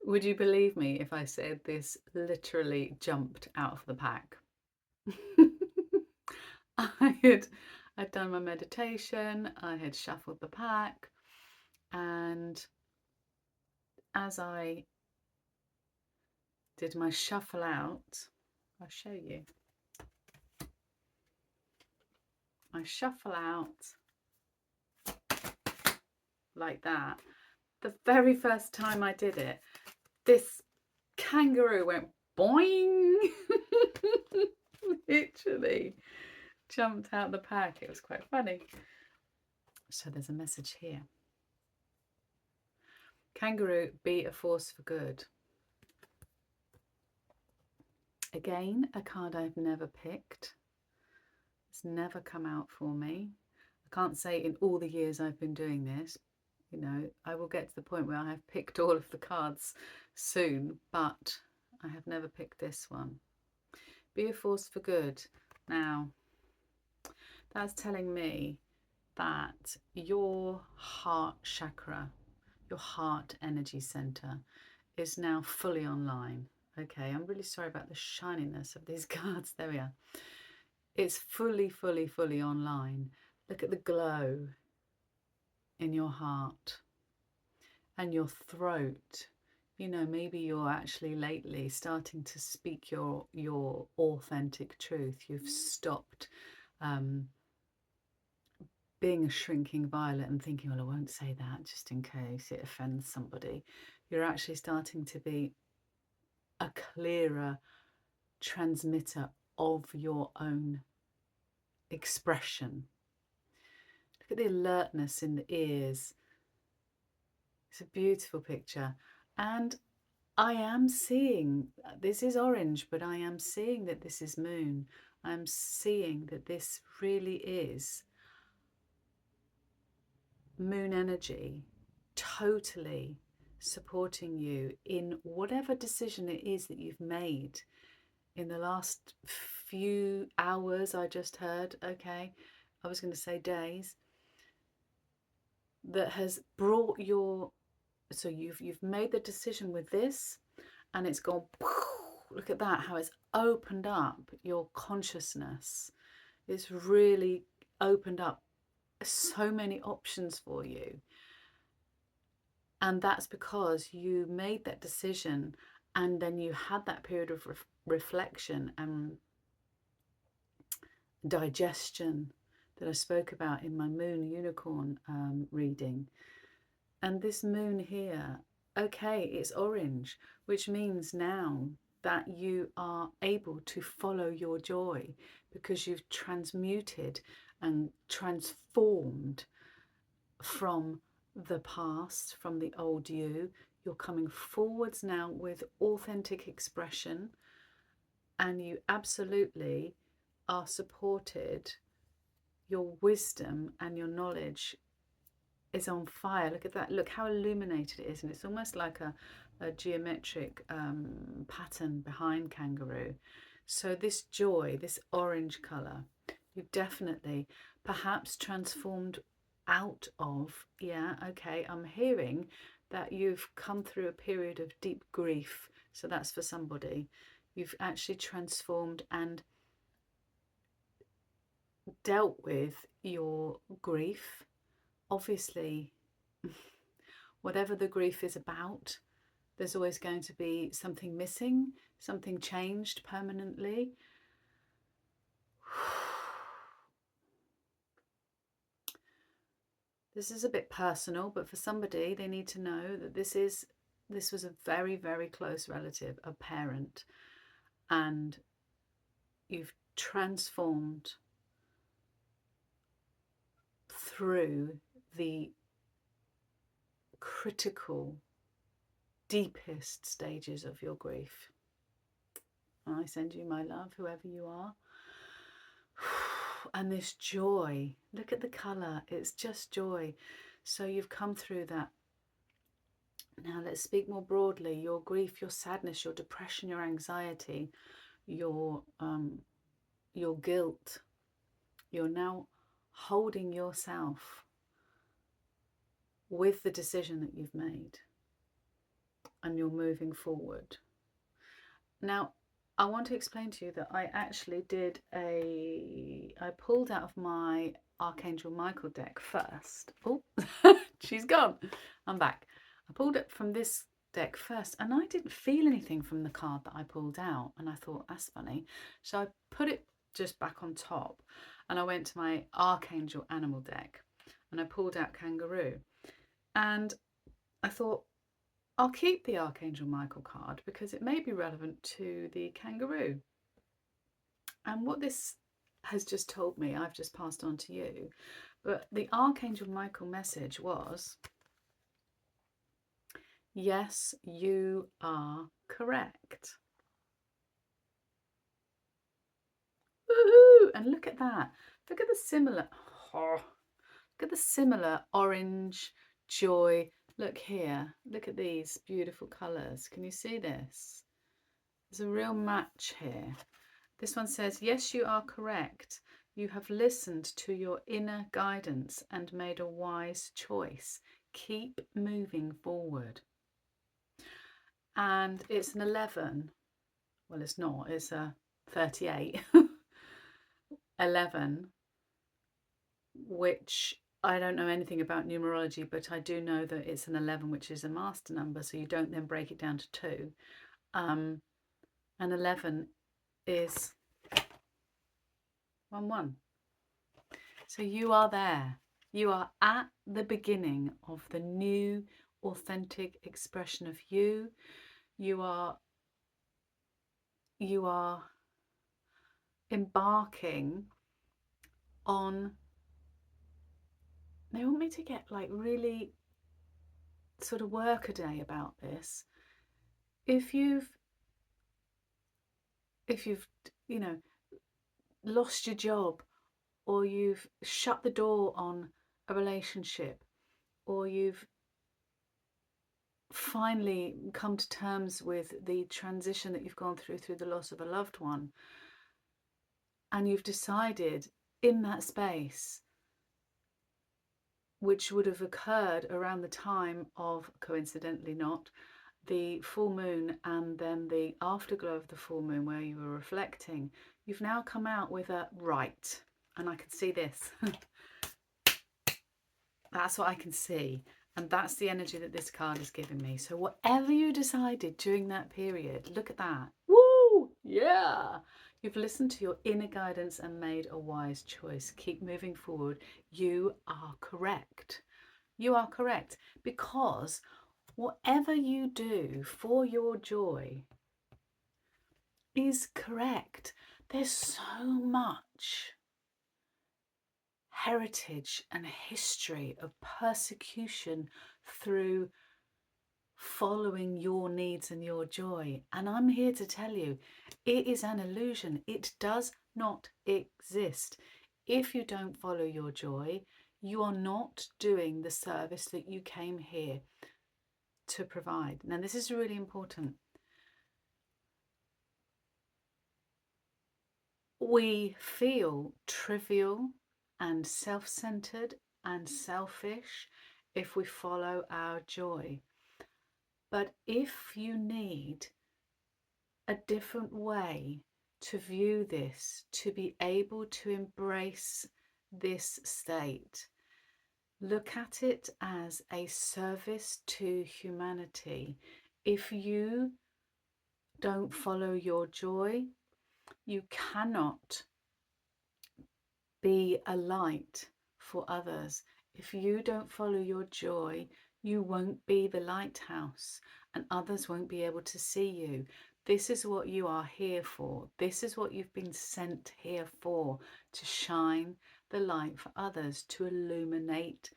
Would you believe me if I said this literally jumped out of the pack? I had I'd done my meditation, I had shuffled the pack, and as I did my shuffle out, I'll show you. I shuffle out like that. The very first time I did it, this kangaroo went boing. Literally jumped out the pack. It was quite funny. So there's a message here. Kangaroo, be a force for good. Again, a card I've never picked. It's never come out for me. I can't say in all the years I've been doing this, you know, I will get to the point where I have picked all of the cards soon, but I have never picked this one. Be a force for good. Now, that's telling me that your heart chakra, your heart energy center, is now fully online. Okay, I'm really sorry about the shininess of these cards. There we are. It's fully online. Look at the glow in your heart and your throat. You know, maybe you're actually lately starting to speak your authentic truth. You've stopped being a shrinking violet and thinking, well, I won't say that just in case it offends somebody. You're actually starting to be a clearer transmitter of your own expression. Look at the alertness in the ears. It's a beautiful picture. And I am seeing, this is orange, but I am seeing that this is moon. I'm seeing that this really is moon energy, totally supporting you in whatever decision it is that you've made in the last few hours. I just heard, okay, I was going to say days, that has brought your, so you've made the decision with this and it's gone, look at that, how it's opened up your consciousness. It's really opened up so many options for you. And that's because you made that decision and then you had that period of reflection and digestion that I spoke about in my moon unicorn reading. And this moon here, okay, it's orange, which means now that you are able to follow your joy because you've transmuted and transformed from the past, from the old you. You're coming forwards now with authentic expression, and you absolutely are supported. Your wisdom and your knowledge is on fire. Look at that. Look how illuminated it is. And it's almost like a geometric pattern behind kangaroo. So this joy, this orange colour, you've definitely perhaps transformed out of, yeah, okay, I'm hearing that you've come through a period of deep grief. So that's for somebody. You've actually transformed and dealt with your grief. Obviously, whatever the grief is about, there's always going to be something missing, something changed permanently. This is a bit personal, but for somebody, they need to know that this was a very close relative, a parent, and you've transformed through the critical, deepest stages of your grief. I send you my love, whoever you are. And this joy, look at the colour, it's just joy. So you've come through that. Now let's speak more broadly. Your grief, your sadness, your depression, your anxiety, your guilt. You're now holding yourself with the decision that you've made. and you're moving forward. Now, I want to explain to you that I actually I pulled out of my Archangel Michael deck first. Oh, she's gone. I'm back. I pulled it from this deck first, and I didn't feel anything from the card that I pulled out, and I thought, that's funny. So I put it just back on top, and I went to my Archangel Animal deck, and I pulled out Kangaroo. And I thought, I'll keep the Archangel Michael card because it may be relevant to the kangaroo. And what this has just told me, I've just passed on to you. But the Archangel Michael message was, yes, you are correct. Woohoo! And look at that. Look at the similar, look at the similar orange, joy. Look here. Look at these beautiful colours. Can you see this? There's a real match here. This one says, yes, you are correct. You have listened to your inner guidance and made a wise choice. Keep moving forward. And it's an 11. Well, it's not. It's a 38. 11, which I don't know anything about numerology, but I do know that it's an 11, which is a master number. So you don't then break it down to 2. And 11 is 1-1. So you are there. You are at the beginning of the new authentic expression of you. You are embarking on, they want me to get like really sort of work a day about this. If you've lost your job, or you've shut the door on a relationship, or you've finally come to terms with the transition that you've gone through the loss of a loved one, and you've decided in that space, which would have occurred around the time of, coincidentally not, the full moon and then the afterglow of the full moon where you were reflecting, you've now come out with a right. And I can see this. That's what I can see. And that's the energy that this card is giving me. So whatever you decided during that period, look at that. Woo! Yeah! You've listened to your inner guidance and made a wise choice. Keep moving forward. You are correct. You are correct, because whatever you do for your joy is correct. There's so much heritage and history of persecution through following your needs and your joy. And I'm here to tell you, it is an illusion. It does not exist. If you don't follow your joy, you are not doing the service that you came here to provide. Now, this is really important. We feel trivial and self-centered and selfish if we follow our joy. But if you need a different way to view this, to be able to embrace this state, look at it as a service to humanity. If you don't follow your joy, you cannot be a light for others. If you don't follow your joy, you won't be the lighthouse and others won't be able to see you. This is what you are here for. This is what you've been sent here for, to shine the light for others, to illuminate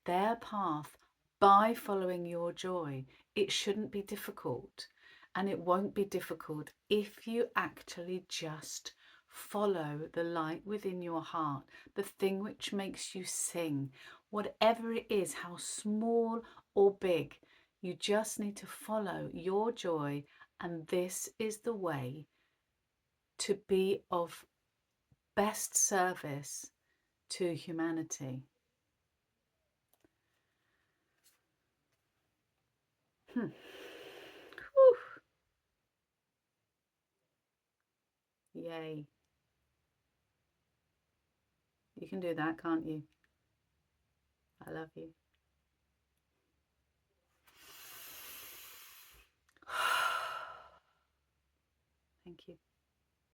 their path by following your joy. It shouldn't be difficult, and it won't be difficult if you actually just follow the light within your heart, the thing which makes you sing, whatever it is, how small or big. You just need to follow your joy, and this is the way to be of best service to humanity. Yay. You can do that, can't you? I love you. Thank you.